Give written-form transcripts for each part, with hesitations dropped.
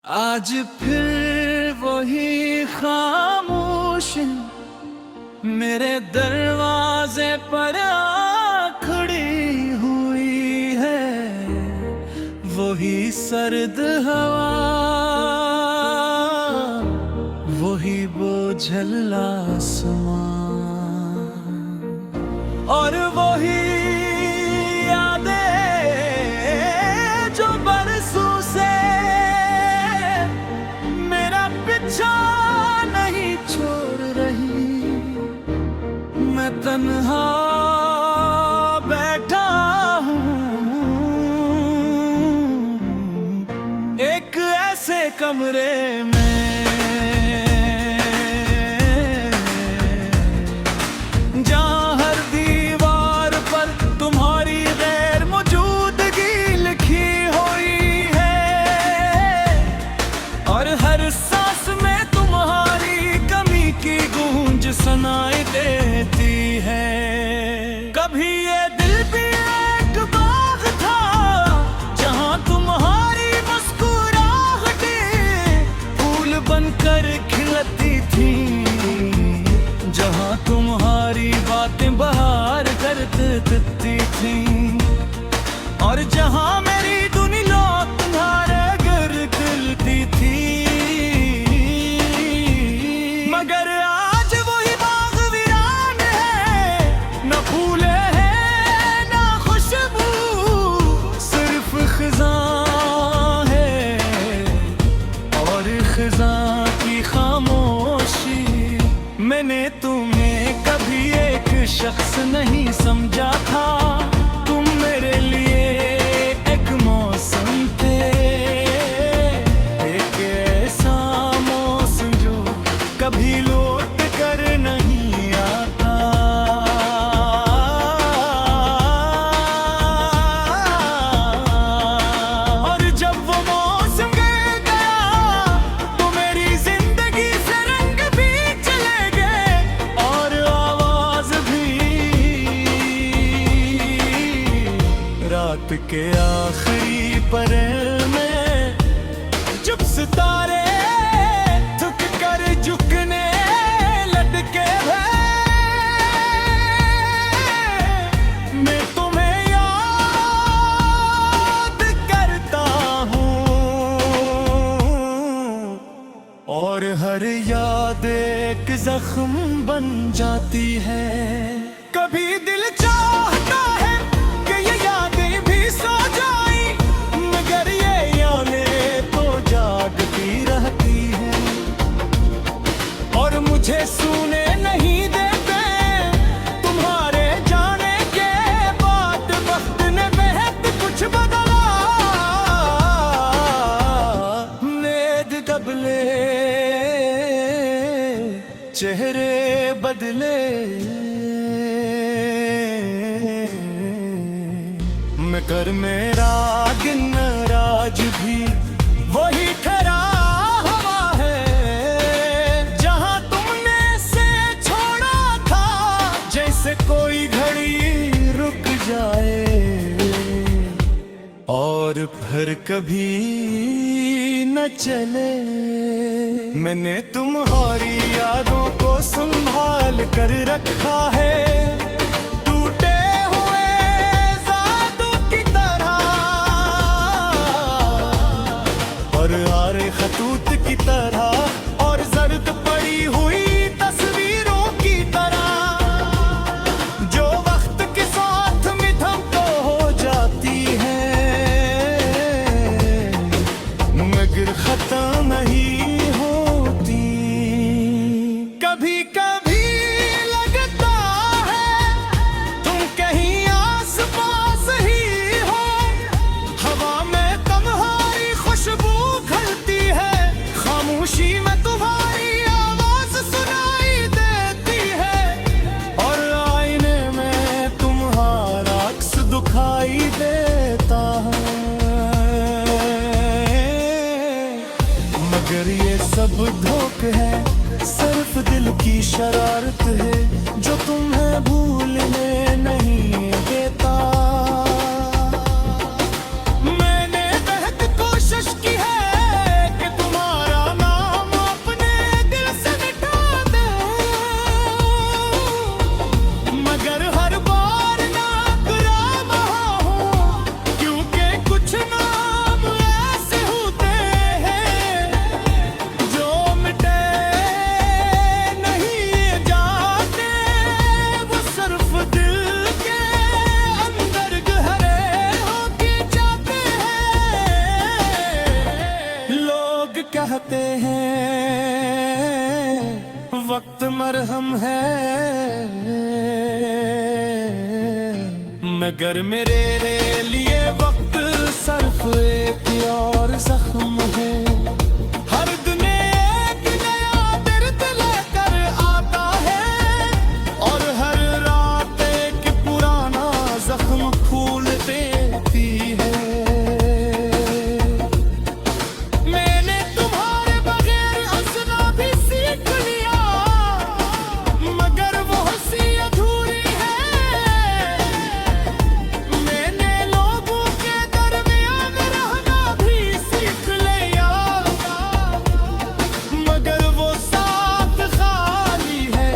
आज फिर वही खामोश मेरे दरवाजे पर आ खड़ी हुई है। वही सर्द हवा, वही बोझल आसमां और वही नहीं छोड़ रही। मैं तन्हा बैठा हूँ एक ऐसे कमरे में जहाँ हर दीवार पर तुम्हारी गैर मौजूदगी लिखी हुई है और हर सांस में तुम्हारी कमी की गूंज सुनाई देती है। कभी ये दिल भी एक बाग था जहां तुम्हारी मुस्कुराहटें फूल बनकर खिलती थी, जहां तुम्हारी बातें बहार करती थी और जहां मेरी दुनिया तुम्हारे घर खिलती थी। मगर आज वही बाग वीरान है, न फूले हैं न खुशबू, सिर्फ खिज़ां है और खिज़ां की खामोशी। मैंने तुम्हें कभी एक शख्स नहीं समझा था, तुम मेरे लिए एक मौसम थे, एक ऐसा मौसम जो कभी लौट कर नहीं आता। और जब वो मौसम गया तो मेरी जिंदगी से रंग भी चले गए और आवाज भी। रात के आखिरी पहर में जब सितारे थक कर झुकने लटके मैं तुम्हें याद करता हूँ और हर याद एक जख्म बन जाती है। कभी दिल चाहता है कि ये यादें भी सो जाएं, मगर ये यादें तो जागती रहती हैं और मुझे सुने नहीं देते। तुम्हारे जाने के बाद वक्त ने बेहद कुछ बदला, नेद कबले चेहरे बदले, मगर मेरा गिन राज भी वही ठहरा हुआ है जहां तुमने से छोड़ा था। जैसे कोई घड़ी रुक जाए और फिर कभी न चले। मैंने तुम्हारी यादों को संभाल कर रखा है, टूटे हुए जादू की तरह और आरे खतूत की तरह और जर्द पड़ी हुई तस्वीरों की तरह जो वक्त के साथ मिथम तो हो जाती है मगर खत्म नहीं होती। कभी कभी लगता है तुम कहीं आस पास ही हो, हवा में तुम्हारी खुशबू खलती है, खामोशी में तुम्हारी आवाज सुनाई देती है और आईने में तुम्हारा अक्स दिखाई देता है। मगर ये सब धोखे है, सिर्फ दिल की शरारत है जो तुम्हें भूलने नहीं देता। मैंने बेहद कोशिश की है कि कहते हैं वक्त मरहम है, मगर मेरे लिए वक्त सिर्फ एक और जख्म है। हर दिन एक नया दर्द लेकर आता है और हर रात एक पुराना जख्म खोल देती है। मैंने तुम्हारे बगैर हंसना भी सीख लिया, मगर वो हंसी अधूरी है। मैंने लोगों के दरमियान रहना भी सीख लिया, मगर वो साथ खाली है।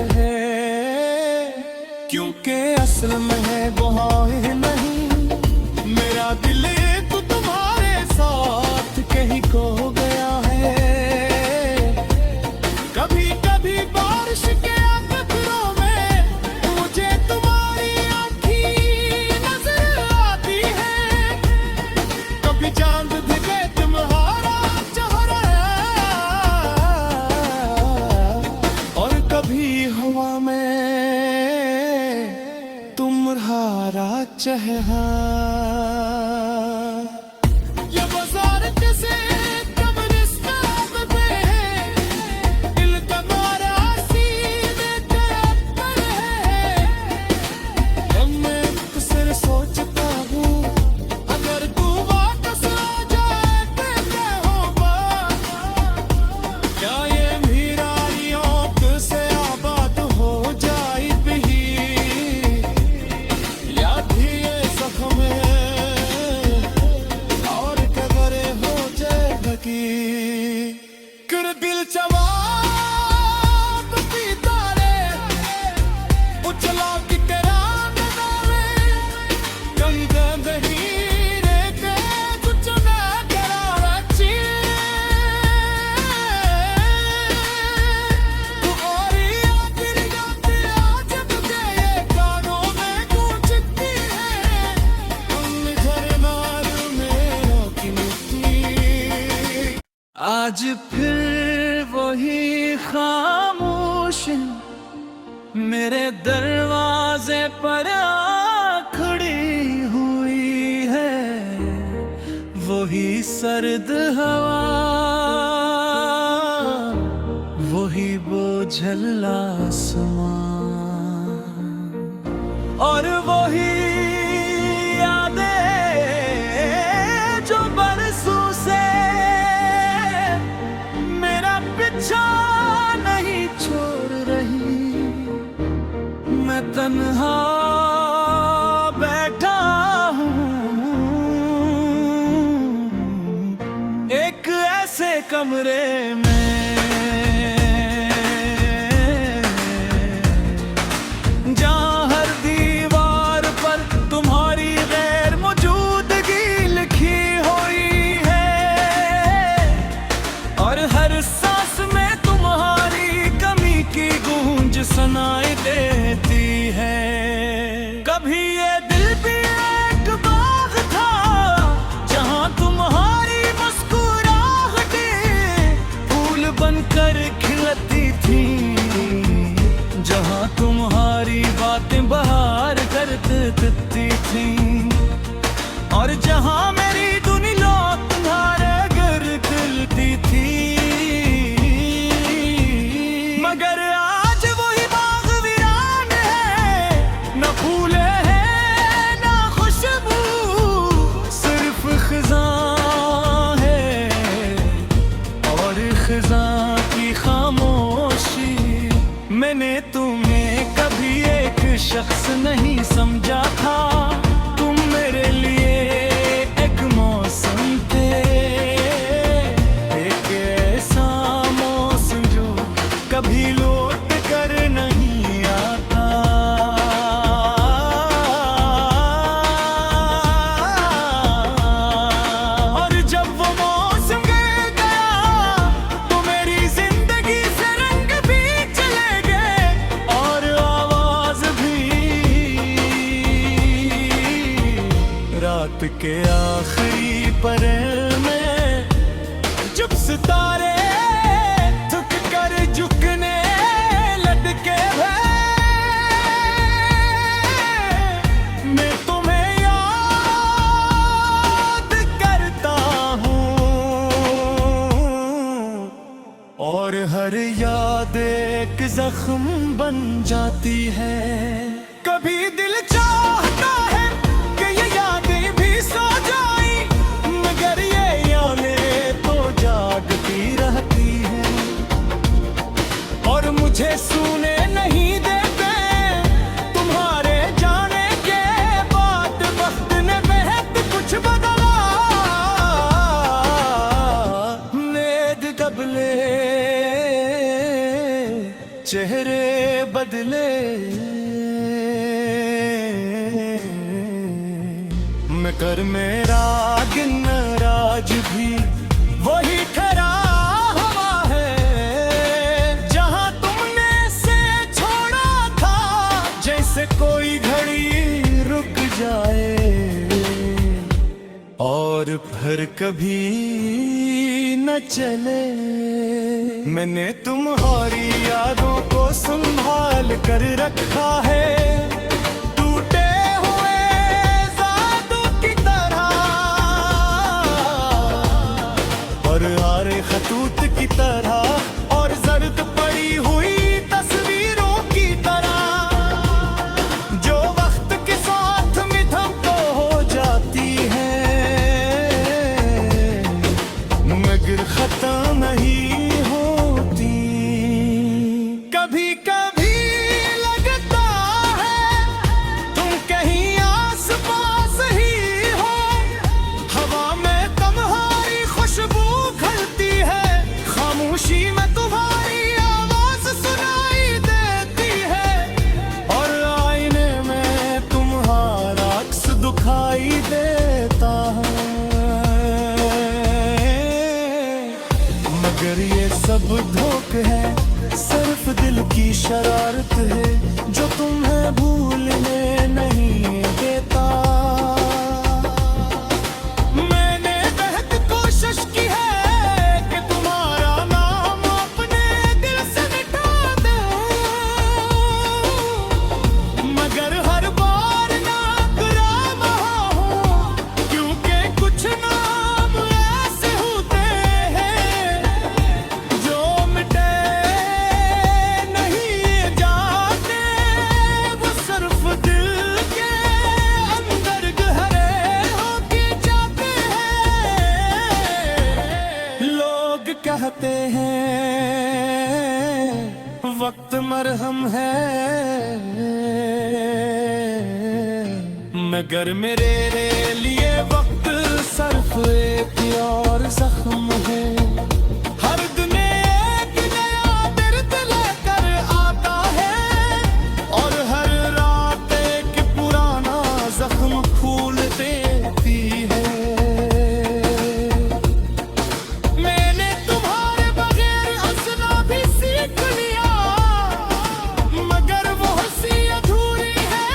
क्योंकि असल में है वहाँ नहीं, मेरा दिल तो तुम्हारे साथ कहीं खो गया है। कभी कभी बारिश के कतरों में मुझे तुम्हारी आँखें नजर आती है, कभी चांद दिखे तुम्हारा चेहरा, और कभी हवा में तुम्हारा चेहरा। ये बाजार जैसे कब्रिस्तान पे है, दिल तुम्हारा सीने पर है। अब मैं सिर सोचता हूँ अगर तू वापस आ जाए तो क्या होगा। क्या ये मीराइयों से आबाद हो जाए भी, याद ही ये जख्म है और कदरे हो जाएगी। कर दिल जवाब पीता रे उछला की तेरा नजारे, गंगा नहीं रे के कुछ ना करा रची। तू और आखिर गाते आज तुझे ये कानों में गूंजती है, तुम घर मार मेरा की मिट्टी। आज फिर वही खामोश मेरे दरवाजे पर आ खड़ी हुई है, वही सर्द हवा, वही बोझल आसमान, और वही यादें जो बरसों से मेरा पीछा नहीं छोड़ रही। मैं तन्हा बैठा हूँ एक ऐसे कमरे में, जहाँ हर दीवार पर तुम्हारी गैर मौजूदगी लिखी हुई है, और हर सांस में तुम्हारी कमी की गूंज सुनाई देती है। कभी ये दिल भी एक बाग था जहाँ तुम्हारी मुस्कुराहटें फूल बनकर खिलती थी, जहाँ तुम्हारी बातें बहार कर देती थी, और जहाँ मेरी दुनिया तुम्हारे घर खिलती थी। मगर आज वही बाग वीरान है, न फूले हैं न खुशबू, सिर्फ खिज़ां है और खिज़ां की खामोशी। मैंने तुम्हें कभी एक शख्स नहीं समझा था, तुम मेरे लिए एक मौसम थे, एक ऐसा मौसम जो कभी लौट कर नहीं आता। और जब वो मौसम गया तो मेरी जिंदगी से रंग भी चले गए और आवाज भी। चुप सितारे थक कर झुकने लटके मैं तुम्हें याद करता हूँ और हर याद एक जख्म बन जाती है। कभी दिल चाहता है कि ये यादें भी सो जाएं, मगर ये यादें तो जागती रहती हैं और मुझे सुने नहीं देते। तुम्हारे जाने के बाद वक्त ने बेहद कुछ बदला, नेद दबले चेहरे बदले, मगर मेरा गिन राज भी वही ठहरा हुआ है जहां तुमने से छोड़ा था। जैसे कोई घड़ी रुक जाए और फिर कभी न चले। मैंने तुम्हारी यादों को संभाल कर रखा है, टूटे हुए जादू की तरह और आरे खतूत की तरह और जर्द पड़ी हुई तस्वीरों की तरह जो वक्त के साथ मिथम तो हो जाती है मगर खत्म नहीं होती। कभी कभी लगता है तुम कहीं आस पास ही हो, हवा में तुम्हारी खुशबू खलती है, खामोशी में तुम्हारी आवाज सुनाई देती है और आईने में तुम्हारा अक्स दिखाई देता है। मगर ये सब धोखे है, सिर्फ दिल की शरारत है जो तुम्हें भूलने नहीं देता। मैंने बेहद कोशिश की है कि तुम्हारा नाम अपने दिल से मिटा दूं, मगर हर बार नाकाम हूं क्योंकि कुछ नाम ऐसे होते हैं जो मिटे नहीं जाते, वो सिर्फ दिल के अंदर गहरे होके जाते हैं। लोग कहते हैं वक्त मरहम है, मगर मेरे लिए वक्त सिर्फ एक और जख्म है। हर दिन एक नया दर्द लेकर आता है और हर रात एक पुराना जख्म खोल देती है। मैंने तुम्हारे बगैर हंसना भी सीख लिया, मगर वो हंसी अधूरी है।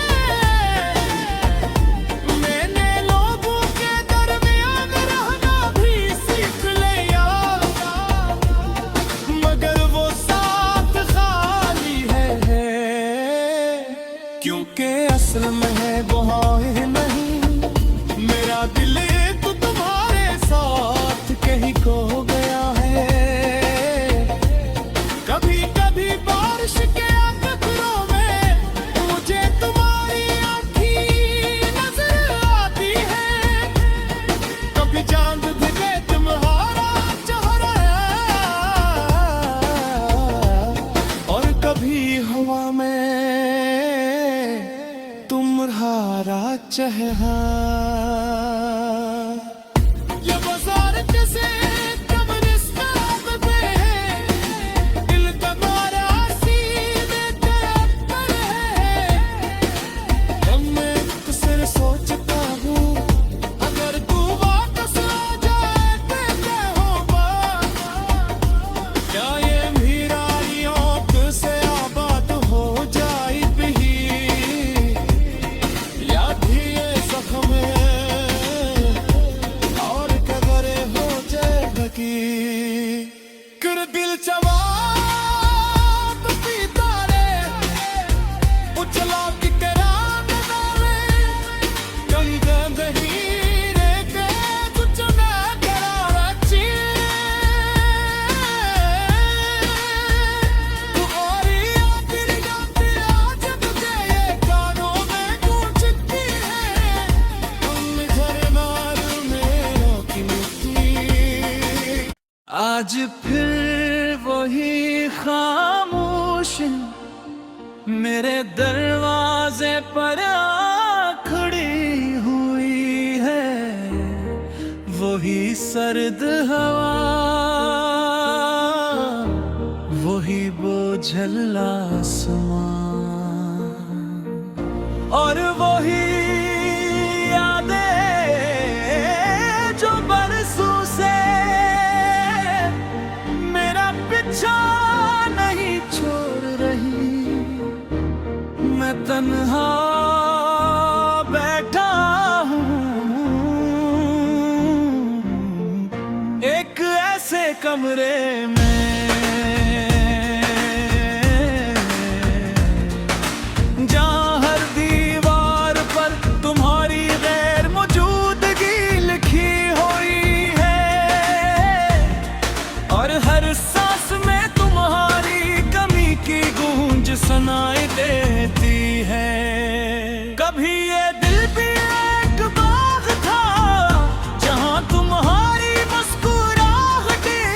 मैंने लोगों के दरमियान रहना भी सीख लिया, मगर वो साथ खाली है क्योंकि असल में है वो है नहीं। मेरा दिल तो तुम्हारे साथ कहीं खो गया है। कभी कभी बारिश के अखबारों में मुझे तुम्हारी आँखें नजर आती है, कभी चांद भी तुम्हारा चेहरा और कभी हवा में तुम्हारा चेहरा। ये बाजार जैसे कब्रिस्तान पे है, दिल तुम्हारा सीने पर है। अब मैं तुझसे सोचता हूँ अगर तू वापस आ जाए तो क्या होगा, क्या ये मेरा आँख से आबाद हो जाए भी या भी ये जख्म है फिर वही खामोशी मेरे दरवाजे पर आ खड़ी हुई है, वही सर्द हवा, वही बोझल आसमां, और वही यादें जो बरसों से मेरा पीछा नहीं छोड़ रही। मैं तन्हा बैठा हूँ एक ऐसे कमरे में जहाँ हर दीवार पर तुम्हारी गैर मौजूदगी लिखी हुई है, और हर सांस में तुम्हारी कमी की गूंज सुनाई देती है। कभी ये दिल भी एक बाग था जहाँ तुम्हारी मुस्कुराहटें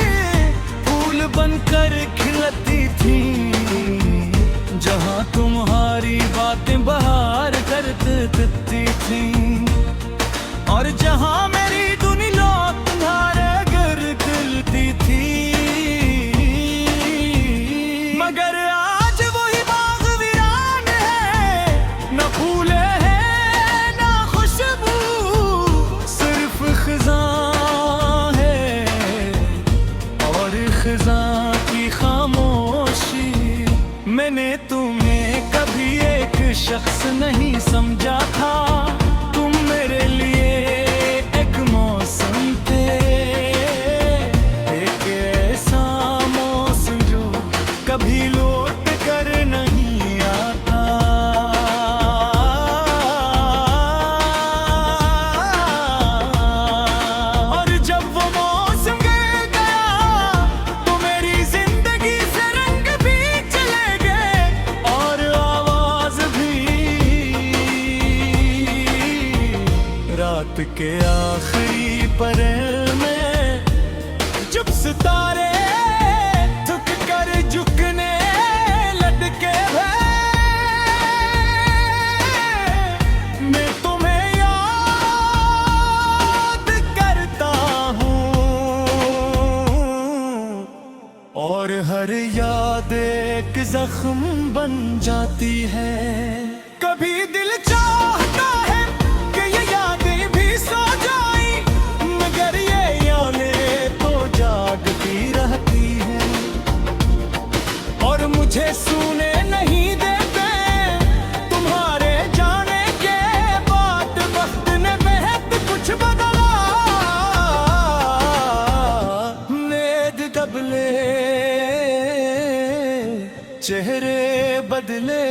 फूल बनकर खिलती थी, जहाँ तुम्हारी बातें बहार कर देती थी, और जहाँ मेरी दुनिया तुम्हारे घर खिलती थी। मगर आज वही बाग वीरान है, न फूले हैं न खुशबू, सिर्फ खिज़ां है और खिज़ां की खामोशी। मैंने तुम्हें कभी एक शख्स नहीं समझा था, तुम मेरे लिए एक मौसम थे, एक ऐसा मौसम जो कभी लौट कर नहीं आता। और जब वो मौसम गया तो मेरी जिंदगी से रंग भी चले गए और आवाज भी। रात के आखिरी पहर में चुप सितारे झुक कर झुकने लटके हैं, मैं तुम्हें याद करता हूँ, और हर याद एक जख्म बन जाती है। कभी दिल चाहता है कि ये यादें भी सो जाएं, मगर ये यादें तो जागती रहती हैं, और मुझे सुने नहीं देते तुम्हारे जाने के बाद। वक्त ने बेहद कुछ बदला, नेद दबले चेहरे बदले,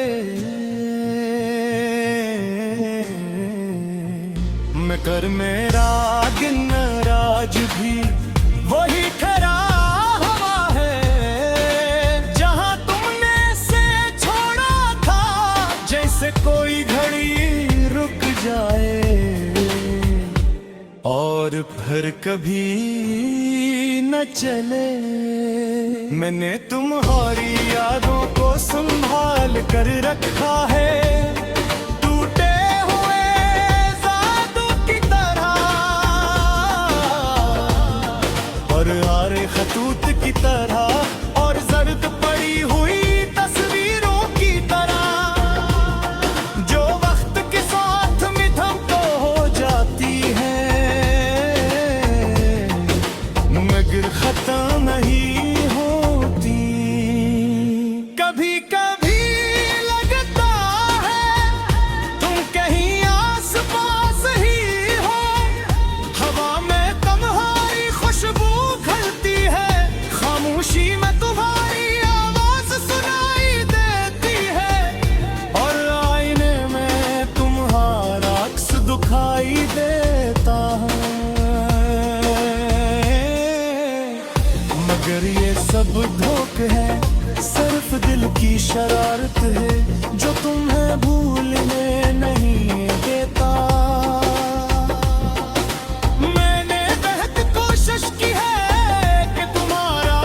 मगर मेरा दिन राज भी वही ठहरा हुआ है, जहाँ तुमने से छोड़ा था, जैसे कोई घड़ी रुक जाए और फिर कभी न चले। मैंने तुम्हारी यादों को संभाल कर रखा है, टूटे हुए ज़ादों की तरह, और आरे खतूत की तरह, और जर्द पड़ी हुई तस्वीरों की तरह, जो वक्त के साथ मिथम तो हो जाती है, मगर खत्म नहीं होती। कभी कभी लगता है तुम कहीं आस पास ही हो, हवा में तुम्हारी खुशबू खलती है, खामोशी में तुम्हारी आवाज सुनाई देती है, और आईने में तुम्हारा अक्स दिखाई देता है। मगर ये सब धोखे है, सिर्फ दिल की शरारत है, जो तुम्हें भूलने नहीं देता। मैंने बेहद कोशिश की है कि तुम्हारा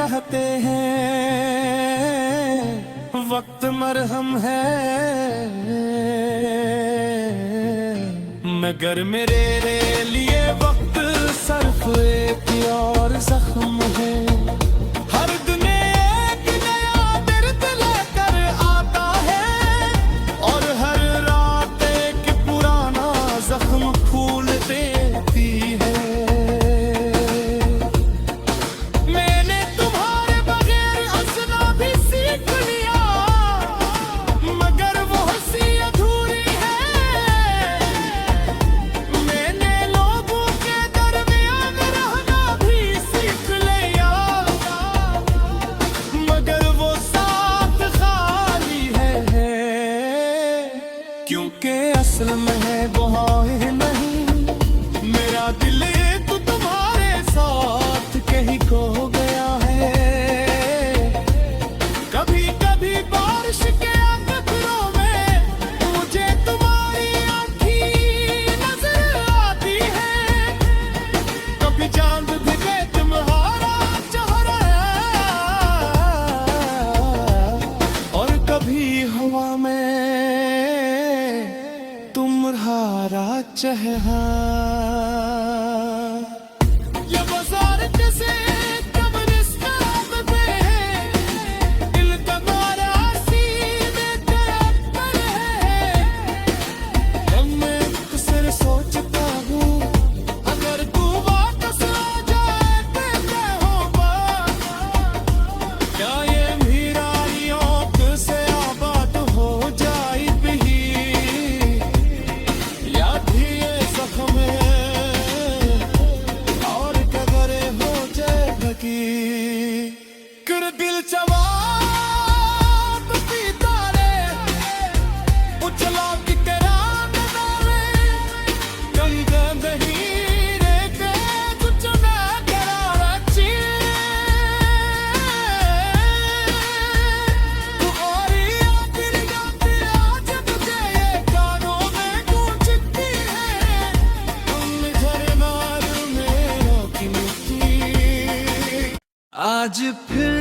कहते हैं वक्त मरहम है, मगर मेरे लिए वक्त सिर्फ एक और जख्म है। हर दिन एक नया दर्द लेकर आता है और हर रात एक पुराना जख्म खोल देती है। मैंने तुम्हारे बगैर हंसना भी सीख लिया, मगर वो हंसी अधूरी है। मैंने लोगों के दरमियान रहना भी सीख लिया, मगर वो साथ खाली है। क्योंकि असल में है वो है नहीं, मेरा दिल तो तुम्हारे साथ कहीं खो गया है। कभी कभी बारिश के अंधेरों में मुझे तुम्हारी आँखें नजर आती है। कभी चांद दिखे तुम्हारा चेहरा, और कभी हवा में तुम्हारा चेहरा। ये बाजार जैसे कब्रिस्तान पे है, दिल का द्वारा सीने पर है। अब मैं अक्सर सोचता हूँ अगर तू वापस आ जाए तो क्या होगा। क्या ये मेरी आँख से आबाद हो जाए भी, या भी ये जख्म और कदरे हो जाए भगी। कर दिल जवाब पीता रे उछला की करान दावे, गंगा दही रे के कुछ ना करा ची। तू और आखिर गाते आज तुझे ये कानों में गूंजती है, तुम झरनार मेरों की मिट्टी। आज फिर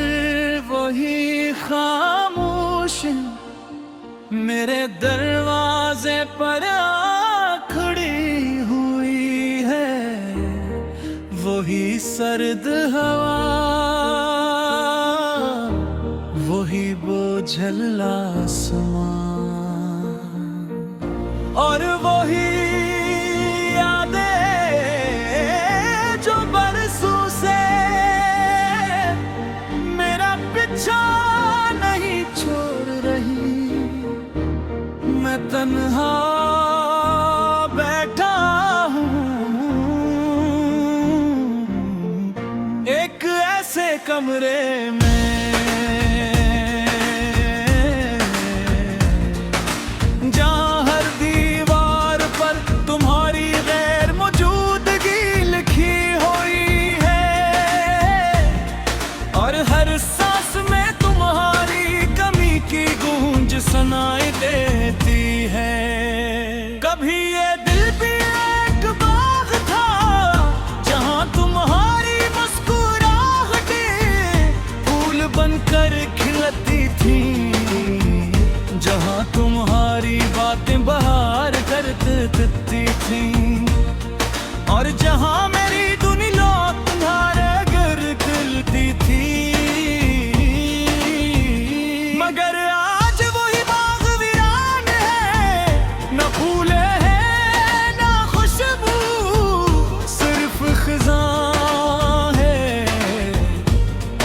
वही खामोश मेरे दरवाजे पर आ खड़ी हुई है। वही सर्द हवा, वही बोझल आसमां, और वही यादें जो बरसों से मेरा पीछा नहीं छोड़ रही। मैं तन्हा बैठा हूँ एक ऐसे कमरे में, जहाँ हर दीवार पर तुम्हारी गैर मौजूदगी लिखी हुई है, और हर सांस में तुम्हारी कमी की गूंज सुनाई देती है। कभी ये दिल भी एक बाग था जहाँ तुम्हारी मुस्कुराहटें फूल बनकर खिलती थी, जहाँ तुम्हारी बातें बहार करती थी, और जहाँ मेरी दुनिया तुम्हारे घर खिलती थी। मगर आज वही बाग वीरान है, न फूले हैं न खुशबू, सिर्फ खिज़ां है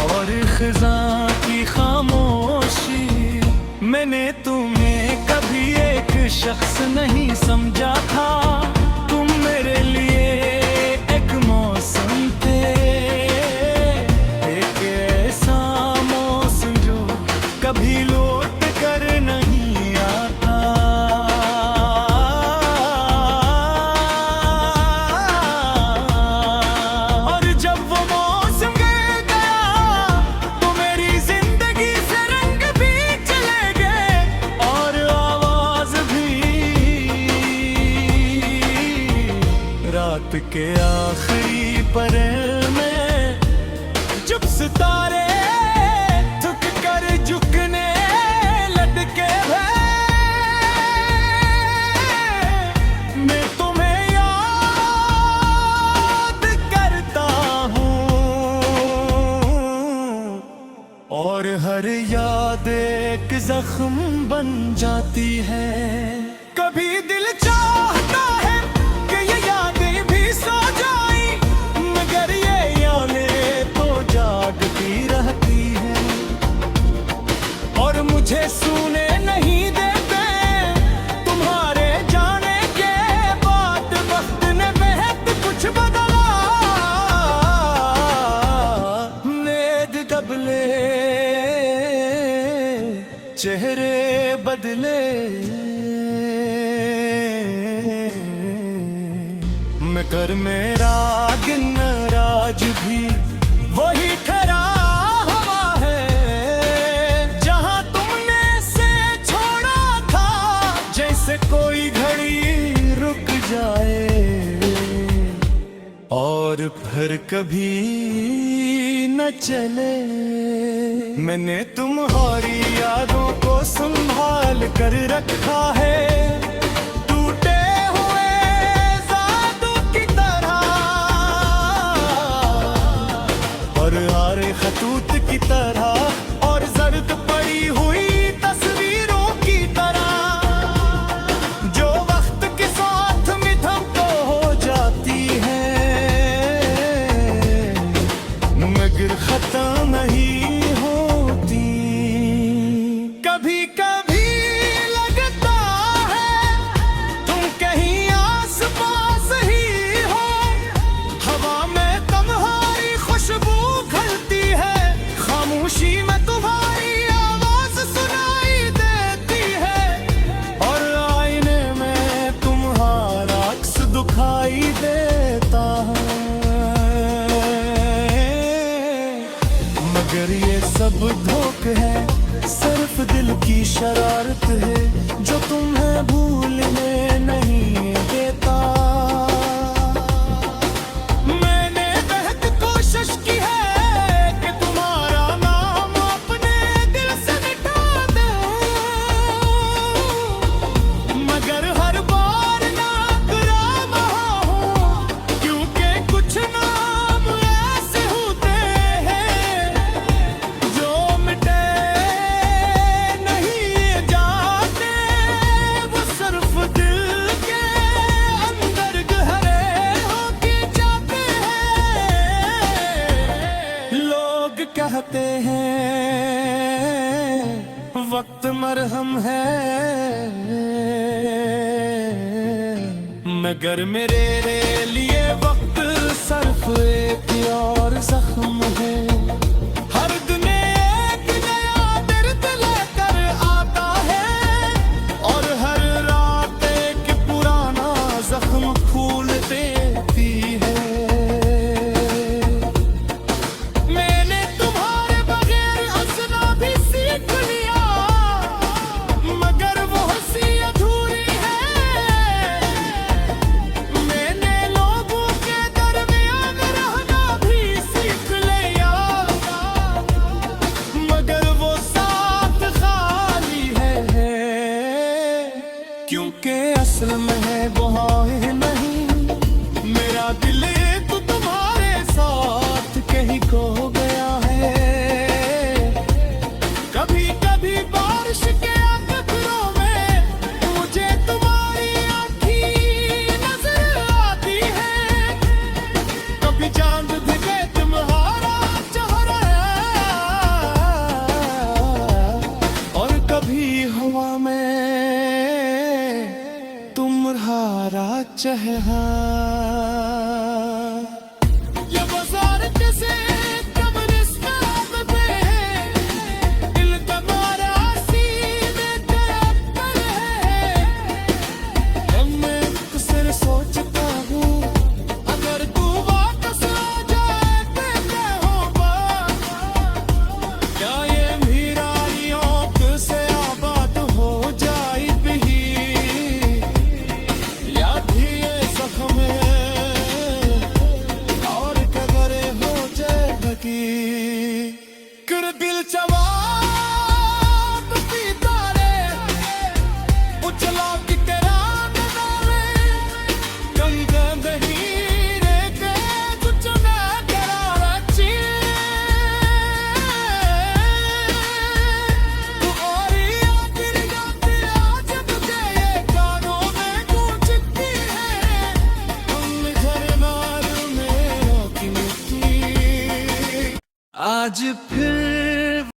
और खिज़ां की खामोशी। मैंने तुम्हें कभी एक शख्स नहीं समझा था, तुम मेरे लिए एक मौसम थे, एक ऐसा मौसम जो कभी लौट कर नहीं आता। और जब वो मौसम गया तो मेरी जिंदगी से रंग भी चले गए और आवाज भी। और हर याद एक जख्म बन जाती है। कभी दिल चाहता है कि ये यादें भी सो जाएं, मगर ये यादें तो जागती रहती हैं और मुझे सुने नहीं देते। तुम्हारे जाने के बाद वक्त ने बेहद कुछ बदला, नेद दबले चेहरे बदले, मगर मेरा दिन राज भी वही ठहरा हुआ है जहां तुमने से छोड़ा था। जैसे कोई घड़ी रुक जाए और फिर कभी न चले। मैंने तुम्हारी यादों को संभाल कर रखा है, टूटे हुए जादू की तरह और आरे खतूत की तरह और जर्द पड़ी हुई तस्वीरों की तरह जो वक्त के साथ मिथम तो हो जाती है मगर खत्म नहीं होती। कभी कभी लगता है तुम कहीं आस पास ही हो, हवा में तुम्हारी खुशबू खलती है, खामोशी में तुम्हारी आवाज सुनाई देती है और आईने में तुम्हारा अक्स दिखाई देता है। मगर ये सब धोख है, सिर्फ दिल की शरारत है जो तुम्हें भूलने नहीं देता। मैंने बेहद कोशिश की है कि तुम्हारा नाम अपने दिल से मिटा दूं, मगर हर बार नाकाम हूं क्योंकि कुछ नाम ऐसे होते हैं जो मिटे नहीं जाते, वो सिर्फ दिल के अंदर गहरे होके जाते हैं। लोग कहते हैं वक्त मरहम है, मगर मेरे लिए वक्त सिर्फ एक और जख्म है। हर दिन एक नया दर्द लेकर आता है और हर रात एक पुराना जख्म खोल देती है। मैंने तुम्हारे बगैर हंसना भी सीख लिया, मगर वो हंसी अधूरी है। मैंने लोगों के दरमियान रहना भी सीख लिया, मगर वो साथ खाली है क्योंकि असल में है वहाँ नहीं। मेरा दिल तो तुम्हारे साथ कहीं खो गया है। कभी कभी बारिश के अखबारों में मुझे तुम्हारी आँखें नजर आती है, कभी चांद दिखे तुम्हारा चेहरा और कभी हवा में तुम्हारा चेहरा। ये बाजार जैसे कब्रिस्तान पे दिल तुम्हारा सीने पर है। मैं अक्सर सोचता हूँ अगर तू वापस आ जाए तो क्या होगा, क्या ये मेरी आँख से आबाद हो जाए भी, या भी ये जख्म और कगरे हो जाए बकी कर दिल चम